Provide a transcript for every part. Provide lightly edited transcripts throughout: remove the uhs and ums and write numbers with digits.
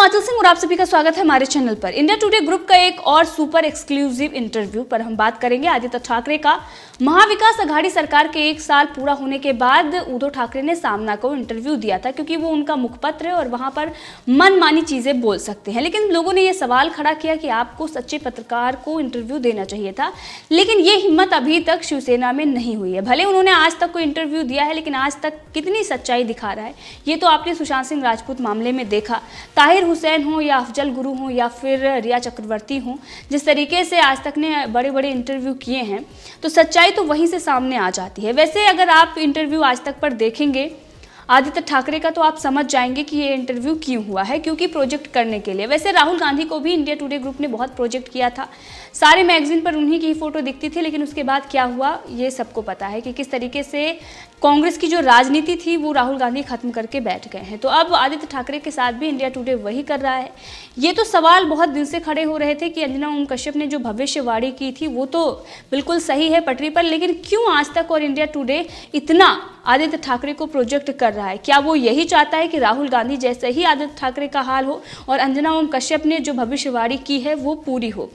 आंचल सिंह और आप सभी का स्वागत है हमारे चैनल पर। इंडिया टुडे ग्रुप का एक और सुपर एक्सक्लूसिव इंटरव्यू पर हम बात करेंगे आदित्य ठाकरे का। महाविकास अघाड़ी सरकार के 1 साल पूरा होने के बाद उद्धव ठाकरे ने सामना को इंटरव्यू दिया था, क्योंकि वो उनका मुखपत्र है और वहां पर मनमानी चीजें बोल सकते हैं। लेकिन लोगों ने यह सवाल खड़ा किया कि आपको सच्चे पत्रकार को इंटरव्यू देना चाहिए था, लेकिन ये हिम्मत अभी तक शिवसेना में नहीं हुई है। भले उन्होंने आज तक कोई इंटरव्यू दिया है, लेकिन आज तक कितनी सच्चाई दिखा रहा है ये तो आपने सुशांत सिंह राजपूत मामले में देखा। ताहिर हुसैन हो या अफजल गुरु हो या फिर रिया चक्रवर्ती हो, जिस तरीके से आज तक ने बड़े बड़े इंटरव्यू किए हैं, तो सच्चाई तो वहीं से सामने आ जाती है। वैसे अगर आप इंटरव्यू आज तक पर देखेंगे आदित्य ठाकरे का, तो आप समझ जाएंगे कि ये इंटरव्यू क्यों हुआ है, क्योंकि प्रोजेक्ट करने के लिए। वैसे राहुल गांधी को भी इंडिया टुडे ग्रुप ने बहुत प्रोजेक्ट किया था, सारे मैगजीन पर उन्हीं की फोटो दिखती थी, लेकिन उसके बाद क्या हुआ ये सबको पता है कि किस तरीके से कांग्रेस की जो राजनीति थी वो राहुल गांधी खत्म करके बैठ गए हैं। तो अब आदित्य ठाकरे के साथ भी इंडिया टुडे वही कर रहा है। ये तो सवाल बहुत दिन से खड़े हो रहे थे कि अंजना ओम कश्यप ने जो भविष्यवाणी की थी वो तो बिल्कुल सही है पटरी पर, लेकिन क्यों आज तक और इंडिया टुडे इतना आदित्य ठाकरे को प्रोजेक्ट कर रहा है? क्या वो यही चाहता है कि राहुल गांधी जैसे ही आदित्य ठाकरे का हाल हो और अंजना ओम कश्यप ने जो भविष्यवाणी की है वो पूरी हो?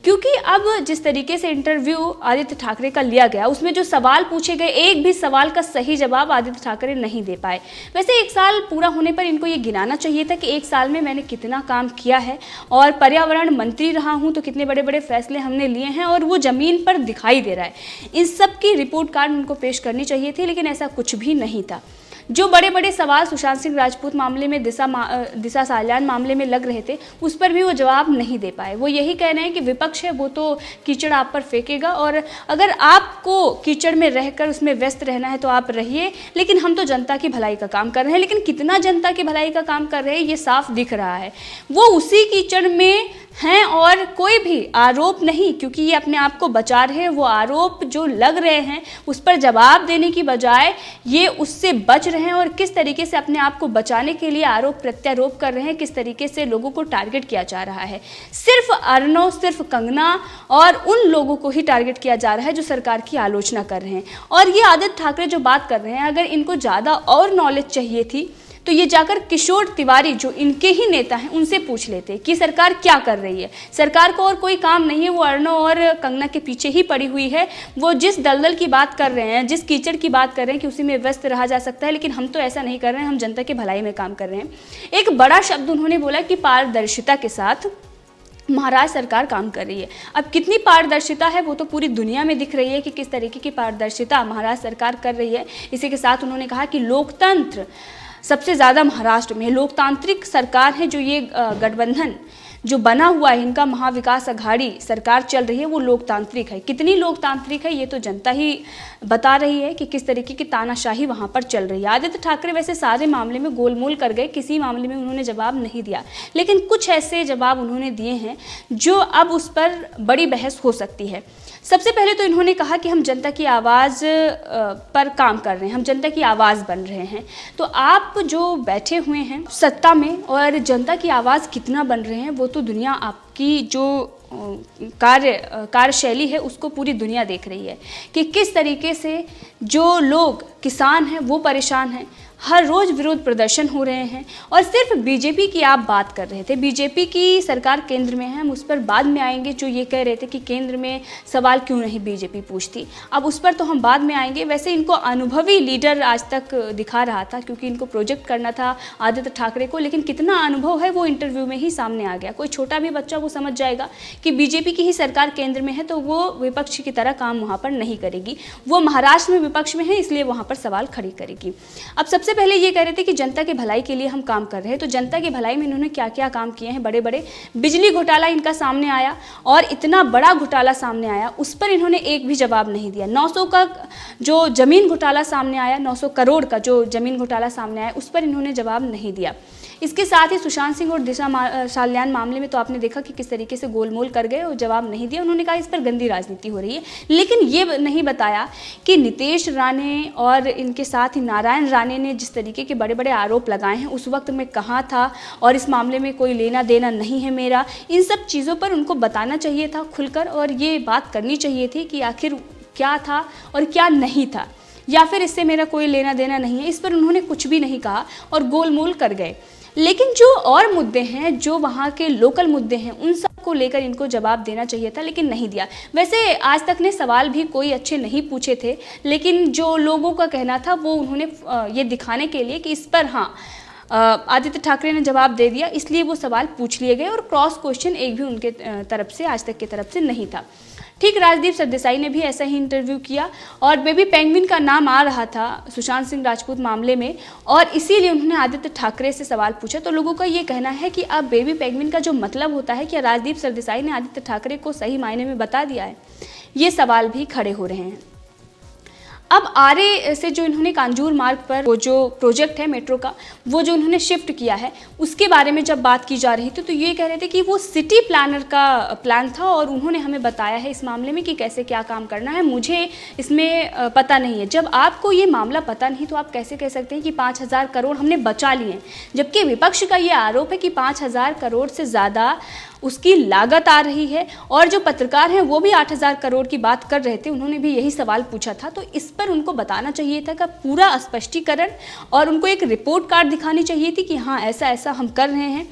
क्योंकि अब जिस तरीके से इंटरव्यू आदित्य ठाकरे का लिया गया, उसमें जो सवाल पूछे गए, एक भी सवाल का सही जवाब आदित्य ठाकरे नहीं दे पाए। वैसे 1 साल पूरा होने पर इनको ये गिनाना चाहिए था कि 1 साल में मैंने कितना काम किया है, और पर्यावरण मंत्री रहा हूँ तो कितने बड़े बड़े फैसले हमने लिए हैं और वो जमीन पर दिखाई दे रहा है। इन सब की रिपोर्ट कार्ड उनको पेश करनी चाहिए थी, लेकिन ऐसा कुछ भी नहीं था। जो बड़े बड़े सवाल सुशांत सिंह राजपूत मामले में, दिशा साल्यान मामले में लग रहे थे, उस पर भी वो जवाब नहीं दे पाए। वो यही कह रहे हैं कि विपक्ष है वो तो कीचड़ आप पर फेंकेगा, और अगर आपको कीचड़ में रहकर उसमें व्यस्त रहना है तो आप रहिए, लेकिन हम तो जनता की भलाई का काम कर रहे हैं। लेकिन कितना जनता की भलाई का काम कर रहे हैं ये साफ दिख रहा है। वो उसी कीचड़ में हैं और कोई भी आरोप नहीं, क्योंकि ये अपने आप को बचा रहे हैं। वो आरोप जो लग रहे हैं उस पर जवाब देने की बजाय ये उससे बच रहे हैं, और किस तरीके से अपने आप को बचाने के लिए आरोप प्रत्यारोप कर रहे हैं, किस तरीके से लोगों को टारगेट किया जा रहा है। सिर्फ अर्नव, सिर्फ कंगना और उन लोगों को ही टारगेट किया जा रहा है जो सरकार की आलोचना कर रहे हैं। और ये आदित्य ठाकरे जो बात कर रहे हैं, अगर इनको ज़्यादा और नॉलेज चाहिए थी तो ये जाकर किशोर तिवारी जो इनके ही नेता हैं उनसे पूछ लेते कि सरकार क्या कर रही है। सरकार को और कोई काम नहीं है, वो अर्नव और कंगना के पीछे ही पड़ी हुई है। वो जिस दलदल की बात कर रहे हैं, जिस कीचड़ की बात कर रहे हैं कि उसी में व्यस्त रहा जा सकता है, लेकिन हम तो ऐसा नहीं कर रहे हैं, हम जनता की भलाई में काम कर रहे हैं। एक बड़ा शब्द उन्होंने बोला कि पारदर्शिता के साथ महाराष्ट्र सरकार काम कर रही है। अब कितनी पारदर्शिता है वो तो पूरी दुनिया में दिख रही है कि किस तरीके की पारदर्शिता महाराष्ट्र सरकार कर रही है। इसी के साथ उन्होंने कहा कि लोकतंत्र सबसे ज़्यादा महाराष्ट्र में, लोकतांत्रिक सरकार है जो ये गठबंधन जो बना हुआ है, इनका महाविकास अघाड़ी सरकार चल रही है, वो लोकतांत्रिक है। कितनी लोकतांत्रिक है ये तो जनता ही बता रही है कि किस तरीके की तानाशाही वहाँ पर चल रही है। आदित्य ठाकरे वैसे सारे मामले में गोलमोल कर गए, किसी मामले में उन्होंने जवाब नहीं दिया, लेकिन कुछ ऐसे जवाब उन्होंने दिए हैं जो अब उस पर बड़ी बहस हो सकती है। सबसे पहले तो इन्होंने कहा कि हम जनता की आवाज़ पर काम कर रहे हैं, हम जनता की आवाज़ बन रहे हैं। तो आप जो बैठे हुए हैं सत्ता में और जनता की आवाज़ कितना बन रहे हैं वो तो दुनिया आपकी जो कार्यशैली है उसको पूरी दुनिया देख रही है कि किस तरीके से जो लोग किसान हैं वो परेशान हैं। हर रोज़ विरोध प्रदर्शन हो रहे हैं, और सिर्फ बीजेपी की आप बात कर रहे थे, बीजेपी की सरकार केंद्र में है, हम उस पर बाद में आएंगे। जो ये कह रहे थे कि केंद्र में सवाल क्यों नहीं बीजेपी पूछती, अब उस पर तो हम बाद में आएंगे। वैसे इनको अनुभवी लीडर आज तक दिखा रहा था, क्योंकि इनको प्रोजेक्ट करना था आदित्य ठाकरे को, लेकिन कितना अनुभव है वो इंटरव्यू में ही सामने आ गया। कोई छोटा भी बच्चा वो समझ जाएगा कि बीजेपी की ही सरकार केंद्र में है तो वो विपक्ष की तरह काम वहाँ पर नहीं करेगी। वो महाराष्ट्र में विपक्ष में है, इसलिए वहाँ पर सवाल खड़ी करेगी। अब सबसे पहले ये कह रहे थे कि जनता के भलाई के लिए हम काम कर रहे हैं, तो जनता की भलाई में इन्होंने क्या क्या काम किए हैं। बड़े बड़े बिजली घोटाला इनका सामने आया, और इतना बड़ा घोटाला सामने आया उस पर इन्होंने एक भी जवाब नहीं दिया। 900 का जो जमीन घोटाला सामने आया, 900 करोड़ का जो जमीन घोटाला सामने आया, उस पर इन्होंने जवाब नहीं दिया। इसके साथ ही सुशांत सिंह और दिशा साल्यान मामले में तो आपने देखा कि किस तरीके से गोलमोल कर गए और जवाब नहीं दिया। उन्होंने कहा इस पर गंदी राजनीति हो रही है, लेकिन ये नहीं बताया कि नितेश राणे और इनके साथ ही नारायण राणे ने जिस तरीके के बड़े बड़े आरोप लगाए हैं उस वक्त मैं कहाँ था, और इस मामले में कोई लेना देना नहीं है मेरा। इन सब चीज़ों पर उनको बताना चाहिए था खुलकर, और ये बात करनी चाहिए थी कि आखिर क्या था और क्या नहीं था, या फिर इससे मेरा कोई लेना देना नहीं है। इस पर उन्होंने कुछ भी नहीं कहा और गोलमोल कर गए। लेकिन जो और मुद्दे हैं, जो वहाँ के लोकल मुद्दे हैं, उन सब को लेकर इनको जवाब देना चाहिए था, लेकिन नहीं दिया। वैसे आज तक ने सवाल भी कोई अच्छे नहीं पूछे थे, लेकिन जो लोगों का कहना था वो उन्होंने ये दिखाने के लिए कि इस पर हाँ आदित्य ठाकरे ने जवाब दे दिया, इसलिए वो सवाल पूछ लिए गए और क्रॉस क्वेश्चन एक भी उनके तरफ से आज तक की तरफ से नहीं था। ठीक राजदीप सरदेसाई ने भी ऐसा ही इंटरव्यू किया और बेबी पेंगुइन का नाम आ रहा था सुशांत सिंह राजपूत मामले में, और इसीलिए उन्होंने आदित्य ठाकरे से सवाल पूछा। तो लोगों का ये कहना है कि अब बेबी पेंगुइन का जो मतलब होता है कि राजदीप सरदेसाई ने आदित्य ठाकरे को सही मायने में बता दिया है, ये सवाल भी खड़े हो रहे हैं। अब आरे से जो इन्होंने कांजूर मार्ग पर वो जो प्रोजेक्ट है मेट्रो का, वो जो उन्होंने शिफ्ट किया है, उसके बारे में जब बात की जा रही थी तो ये कह रहे थे कि वो सिटी प्लानर का प्लान था और उन्होंने हमें बताया है इस मामले में कि कैसे क्या काम करना है, मुझे इसमें पता नहीं है। जब आपको ये मामला पता नहीं तो आप कैसे कह सकते हैं कि 5,000 करोड़ हमने बचा लिए, जबकि विपक्ष का ये आरोप है कि 5,000 करोड़ से ज़्यादा उसकी लागत आ रही है। और जो पत्रकार हैं वो भी 8,000 करोड़ की बात कर रहे थे, उन्होंने भी यही सवाल पूछा था। तो इस पर उनको बताना चाहिए था कि पूरा स्पष्टीकरण, और उनको एक रिपोर्ट कार्ड दिखानी चाहिए थी कि हाँ ऐसा ऐसा हम कर रहे हैं,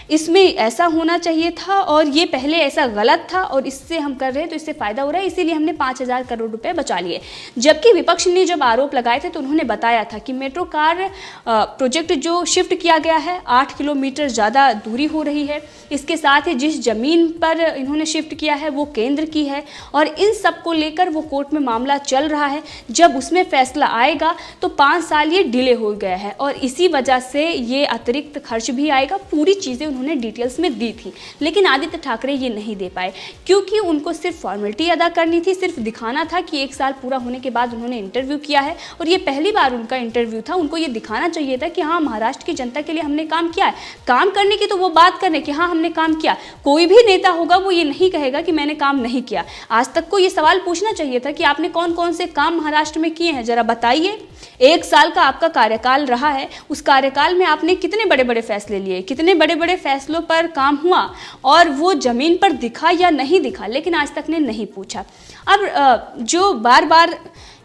इसमें ऐसा होना चाहिए था और ये पहले ऐसा गलत था और इससे हम कर रहे हैं तो इससे फ़ायदा हो रहा है, इसीलिए हमने 5,000 करोड़ रुपए बचा लिए। जबकि विपक्ष ने जब आरोप लगाए थे तो उन्होंने बताया था कि मेट्रो कार प्रोजेक्ट जो शिफ्ट किया गया है 8 किलोमीटर ज़्यादा दूरी हो रही है, इसके साथ ही जिस ज़मीन पर इन्होंने शिफ्ट किया है वो केंद्र की है, और इन सब को लेकर वो कोर्ट में मामला चल रहा है। जब उसमें फैसला आएगा तो 5 साल ये डिले हो गया है और इसी वजह से ये अतिरिक्त खर्च भी आएगा। पूरी चीज़ें उन्होंने डिटेल्स में दी थी, लेकिन आदित्य ठाकरे ये नहीं दे पाए क्योंकि उनको सिर्फ फॉर्मेलिटी अदा करनी थी, सिर्फ दिखाना था कि 1 साल पूरा होने के बाद उन्होंने इंटरव्यू किया है और ये पहली बार उनका इंटरव्यू था। उनको ये दिखाना चाहिए था कि हाँ महाराष्ट्र की जनता के लिए हमने काम किया है। काम करने की तो वो बात करें कि हाँ हमने काम किया, कोई भी नेता होगा वो ये नहीं कहेगा कि मैंने काम नहीं किया। आज तक को ये सवाल पूछना चाहिए था कि आपने कौन कौन से काम महाराष्ट्र में किए हैं, जरा बताइए। 1 साल का आपका कार्यकाल रहा है, उस कार्यकाल में आपने कितने बड़े बड़े फैसले लिए, कितने बड़े बड़े फैसलों पर काम हुआ और वो जमीन पर दिखा या नहीं दिखा, लेकिन आज तक ने नहीं पूछा। अब जो बार बार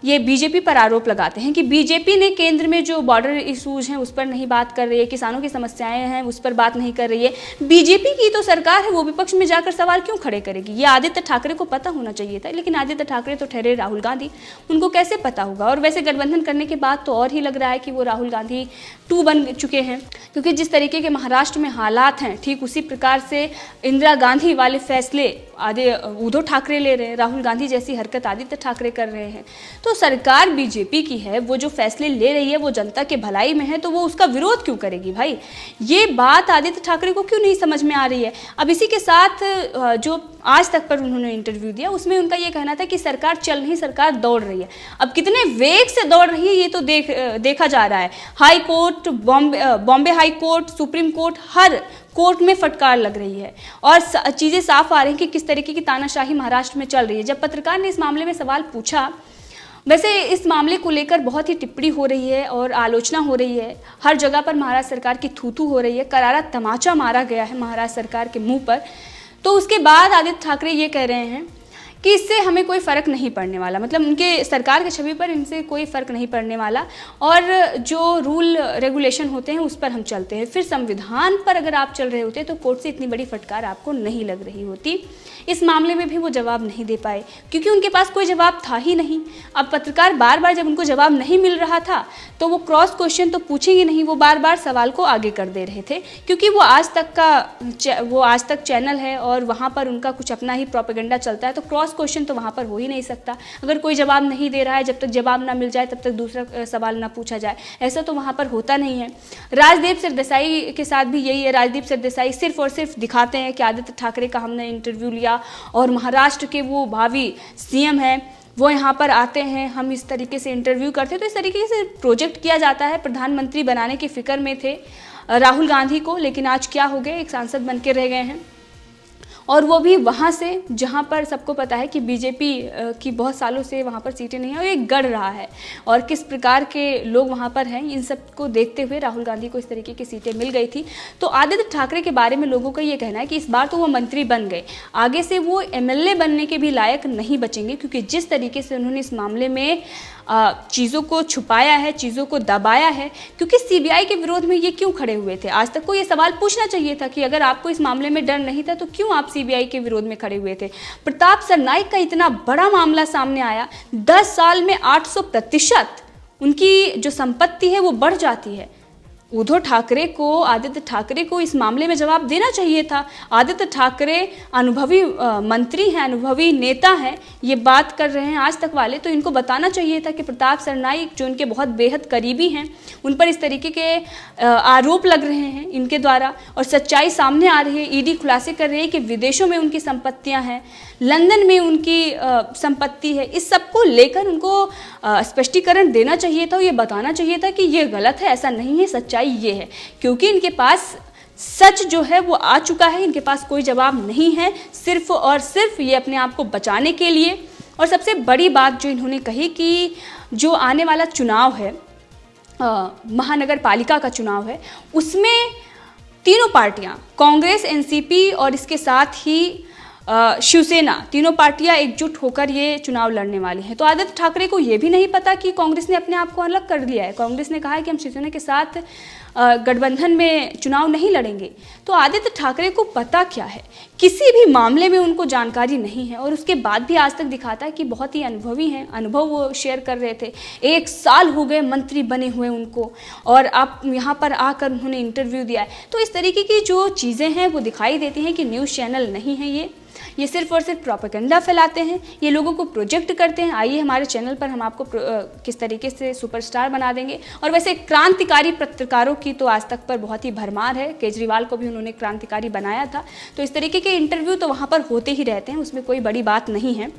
ये बीजेपी पर आरोप लगाते हैं कि बीजेपी ने केंद्र में जो बॉर्डर इश्यूज हैं उस पर नहीं बात कर रही है, किसानों की समस्याएं हैं उस पर बात नहीं कर रही है। बीजेपी की तो सरकार है, वो विपक्ष में जाकर सवाल क्यों खड़े करेगी? ये आदित्य ठाकरे को पता होना चाहिए था, लेकिन आदित्य ठाकरे तो ठहरे राहुल गांधी, उनको कैसे पता होगा? और वैसे गठबंधन करने के बाद तो और ही लग रहा है कि वो राहुल गांधी 2 बन चुके हैं, क्योंकि जिस तरीके के महाराष्ट्र में हालात हैं ठीक उसी प्रकार से इंदिरा गांधी वाले फैसले उद्धव ठाकरे ले रहे हैं, राहुल गांधी जैसी हरकत आदित्य ठाकरे कर रहे हैं। तो सरकार बीजेपी की है, वो जो फैसले ले रही है वो जनता के भलाई में है, तो वो उसका विरोध क्यों करेगी भाई? ये बात आदित्य ठाकरे को क्यों नहीं समझ में आ रही है? अब इसी के साथ जो आज तक पर उन्होंने इंटरव्यू दिया उसमें उनका ये कहना था कि सरकार चल नहीं, सरकार दौड़ रही है। अब कितने वेग से दौड़ रही है ये तो देखा जा रहा है। High court, Bombay high court, supreme court, हर कोर्ट में फटकार लग रही है और चीज़ें साफ आ रही हैं कि किस तरीके की तानाशाही महाराष्ट्र में चल रही है। जब पत्रकार ने इस मामले में सवाल पूछा, वैसे इस मामले को लेकर बहुत ही टिप्पणी हो रही है और आलोचना हो रही है, हर जगह पर महाराष्ट्र सरकार की थू-थू हो रही है, करारा तमाचा मारा गया है महाराष्ट्र सरकार के मुंह पर। तो उसके बाद आदित्य ठाकरे ये कह रहे हैं कि इससे हमें कोई फ़र्क नहीं पड़ने वाला, मतलब उनके सरकार के छवि पर इनसे कोई फ़र्क नहीं पड़ने वाला और जो रूल रेगुलेशन होते हैं उस पर हम चलते हैं। फिर संविधान पर अगर आप चल रहे होते तो कोर्ट से इतनी बड़ी फटकार आपको नहीं लग रही होती। इस मामले में भी वो जवाब नहीं दे पाए क्योंकि उनके पास कोई जवाब था ही नहीं। अब पत्रकार बार बार जब उनको जवाब नहीं मिल रहा था तो वो क्रॉस क्वेश्चन तो पूछेंगे नहीं, वो बार बार सवाल को आगे कर दे रहे थे क्योंकि वो आज तक चैनल है और वहाँ पर उनका कुछ अपना ही प्रोपेगेंडा चलता है, तो क्रॉस क्वेश्चन तो वहाँ पर हो ही नहीं सकता। अगर कोई जवाब नहीं दे रहा है, जब तक जवाब ना मिल जाए तब तक दूसरा सवाल ना पूछा जाए, ऐसा तो वहाँ पर होता नहीं है। राजदीप सरदेसाई के साथ भी यही है। राजदीप सरदेसाई सिर्फ और सिर्फ दिखाते हैं कि आदित्य ठाकरे का हमने इंटरव्यू लिया और महाराष्ट्र के वो भावी सीएम हैं, वो यहाँ पर आते हैं, हम इस तरीके से इंटरव्यू करते हैं। तो इस तरीके से प्रोजेक्ट किया जाता है। प्रधानमंत्री बनाने की फिक्र में थे राहुल गांधी को, लेकिन आज क्या हो गए, एक सांसद बन के रह गए हैं। और वो भी वहाँ से जहाँ पर सबको पता है कि बीजेपी की बहुत सालों से वहाँ पर सीटें नहीं हैं और ये गढ़ रहा है, और किस प्रकार के लोग वहाँ पर हैं, इन सब को देखते हुए राहुल गांधी को इस तरीके की सीटें मिल गई थी। तो आदित्य ठाकरे के बारे में लोगों का ये कहना है कि इस बार तो वो मंत्री बन गए, आगे से वो एमएलए बनने के भी लायक नहीं बचेंगे, क्योंकि जिस तरीके से उन्होंने इस मामले में चीज़ों को छुपाया है, चीज़ों को दबाया है। क्योंकि सीबीआई के विरोध में ये क्यों खड़े हुए थे? आज तक को ये सवाल पूछना चाहिए था कि अगर आपको इस मामले में डर नहीं था तो क्यों आप सीबीआई के विरोध में खड़े हुए थे? प्रताप सरनाइक का इतना बड़ा मामला सामने आया, 10 साल में 800% उनकी जो संपत्ति है वो बढ़ जाती है। उद्धव ठाकरे को, आदित्य ठाकरे को इस मामले में जवाब देना चाहिए था। आदित्य ठाकरे अनुभवी मंत्री हैं, अनुभवी नेता हैं, ये बात कर रहे हैं आज तक वाले, तो इनको बताना चाहिए था कि प्रताप सरनाइक जो इनके बहुत बेहद करीबी हैं, उन पर इस तरीके के आरोप लग रहे हैं इनके द्वारा, और सच्चाई सामने आ रही है। ईडी खुलासे कर रही है कि विदेशों में उनकी संपत्तियां हैं, लंदन में उनकी संपत्ति है। इस सब को लेकर उनको स्पष्टीकरण देना चाहिए था, ये बताना चाहिए था कि ये गलत है, ऐसा नहीं है, सच्चाई ये है। क्योंकि इनके पास सच जो है वो आ चुका है, इनके पास कोई जवाब नहीं है, सिर्फ और सिर्फ ये अपने आप को बचाने के लिए। और सबसे बड़ी बात जो इन्होंने कही कि जो आने वाला चुनाव है, महानगर पालिका का चुनाव है, उसमें तीनों पार्टियां, कांग्रेस, एनसीपी और इसके साथ ही शिवसेना, तीनों पार्टियां एकजुट होकर ये चुनाव लड़ने वाली हैं। तो आदित्य ठाकरे को ये भी नहीं पता कि कांग्रेस ने अपने आप को अलग कर लिया है। कांग्रेस ने कहा है कि हम शिवसेना के साथ गठबंधन में चुनाव नहीं लड़ेंगे। तो आदित्य ठाकरे को पता क्या है? किसी भी मामले में उनको जानकारी नहीं है, और उसके बाद भी आज तक दिखाता है कि बहुत ही अनुभवी हैं। अनुभव वो शेयर कर रहे थे, 1 साल हो गए मंत्री बने हुए उनको, और अब यहाँ पर आकर उन्होंने इंटरव्यू दिया है। तो इस तरीके की जो चीज़ें हैं वो दिखाई देती हैं कि न्यूज़ चैनल नहीं है ये सिर्फ और सिर्फ प्रोपेगेंडा फैलाते हैं, ये लोगों को प्रोजेक्ट करते हैं। आइए हमारे चैनल पर हम आपको किस तरीके से सुपरस्टार बना देंगे। और वैसे क्रांतिकारी पत्रकारों की तो आज तक पर बहुत ही भरमार है, केजरीवाल को भी उन्होंने क्रांतिकारी बनाया था। तो इस तरीके के इंटरव्यू तो वहाँ पर होते ही रहते हैं, उसमें कोई बड़ी बात नहीं है।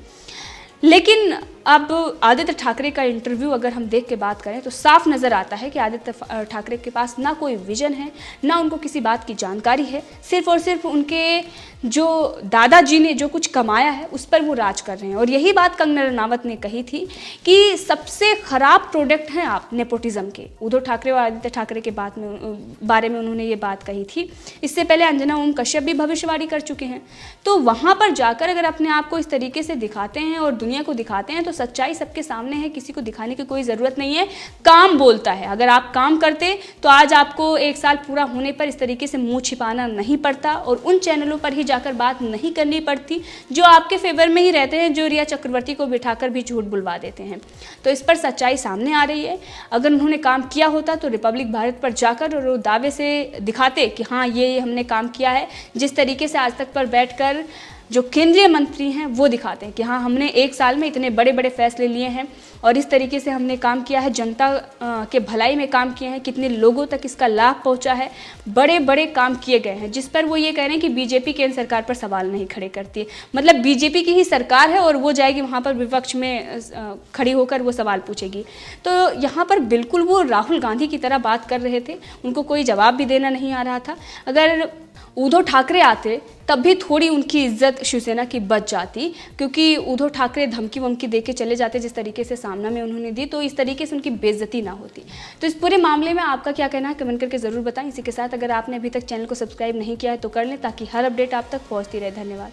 लेकिन अब आदित्य ठाकरे का इंटरव्यू अगर हम देख के बात करें तो साफ नज़र आता है कि आदित्य ठाकरे के पास ना कोई विजन है, ना उनको किसी बात की जानकारी है। सिर्फ और सिर्फ उनके जो दादाजी ने जो कुछ कमाया है उस पर वो राज कर रहे हैं। और यही बात कंगना रनावत ने कही थी कि सबसे ख़राब प्रोडक्ट हैं आप नेपोटिज्म के। उद्धव ठाकरे और आदित्य ठाकरे के बारे में उन्होंने ये बात कही थी। इससे पहले अंजना ओम कश्यप भी भविष्यवाणी कर चुके हैं। तो वहाँ पर जाकर अगर अपने आप को इस तरीके से दिखाते हैं और दुनिया को दिखाते हैं तो सच्चाई सबके सामने है, किसी को दिखाने की कोई ज़रूरत नहीं है। काम बोलता है। अगर आप काम करते तो आज आपको 1 साल पूरा होने पर इस तरीके से मुंह छिपाना नहीं पड़ता और उन चैनलों पर ही जाकर बात नहीं करनी पड़ती जो आपके फेवर में ही रहते हैं, जो रिया चक्रवर्ती को बिठाकर भी झूठ बुलवा देते हैं। तो इस पर सच्चाई सामने आ रही है। अगर उन्होंने काम किया होता तो रिपब्लिक भारत पर जाकर और वो दावे से दिखाते कि हाँ ये हमने काम किया है। जिस तरीके से आज तक पर बैठकर जो केंद्रीय मंत्री हैं वो दिखाते हैं कि हाँ हमने 1 साल में इतने बड़े बड़े फैसले लिए हैं और इस तरीके से हमने काम किया है, जनता के भलाई में काम किए हैं, कितने लोगों तक इसका लाभ पहुंचा है, बड़े बड़े काम किए गए हैं। जिस पर वो ये कह रहे हैं कि बीजेपी केंद्र सरकार पर सवाल नहीं खड़े करती है। मतलब बीजेपी की ही सरकार है और वो जाएगी वहाँ पर विपक्ष में खड़ी होकर वो सवाल पूछेगी। तो यहाँ पर बिल्कुल वो राहुल गांधी की तरह बात कर रहे थे, उनको कोई जवाब भी देना नहीं आ रहा था। अगर उद्धव ठाकरे आते तब भी थोड़ी उनकी इज्जत शिवसेना की बच जाती, क्योंकि उद्धव ठाकरे धमकी वमकी दे के चले जाते जिस तरीके से सामना में उन्होंने दी, तो इस तरीके से उनकी बेइज्जती ना होती। तो इस पूरे मामले में आपका क्या कहना है कमेंट करके ज़रूर बताएं। इसी के साथ अगर आपने अभी तक चैनल को सब्सक्राइब नहीं किया है तो कर लें ताकि हर अपडेट आप तक पहुँचती रहे। धन्यवाद।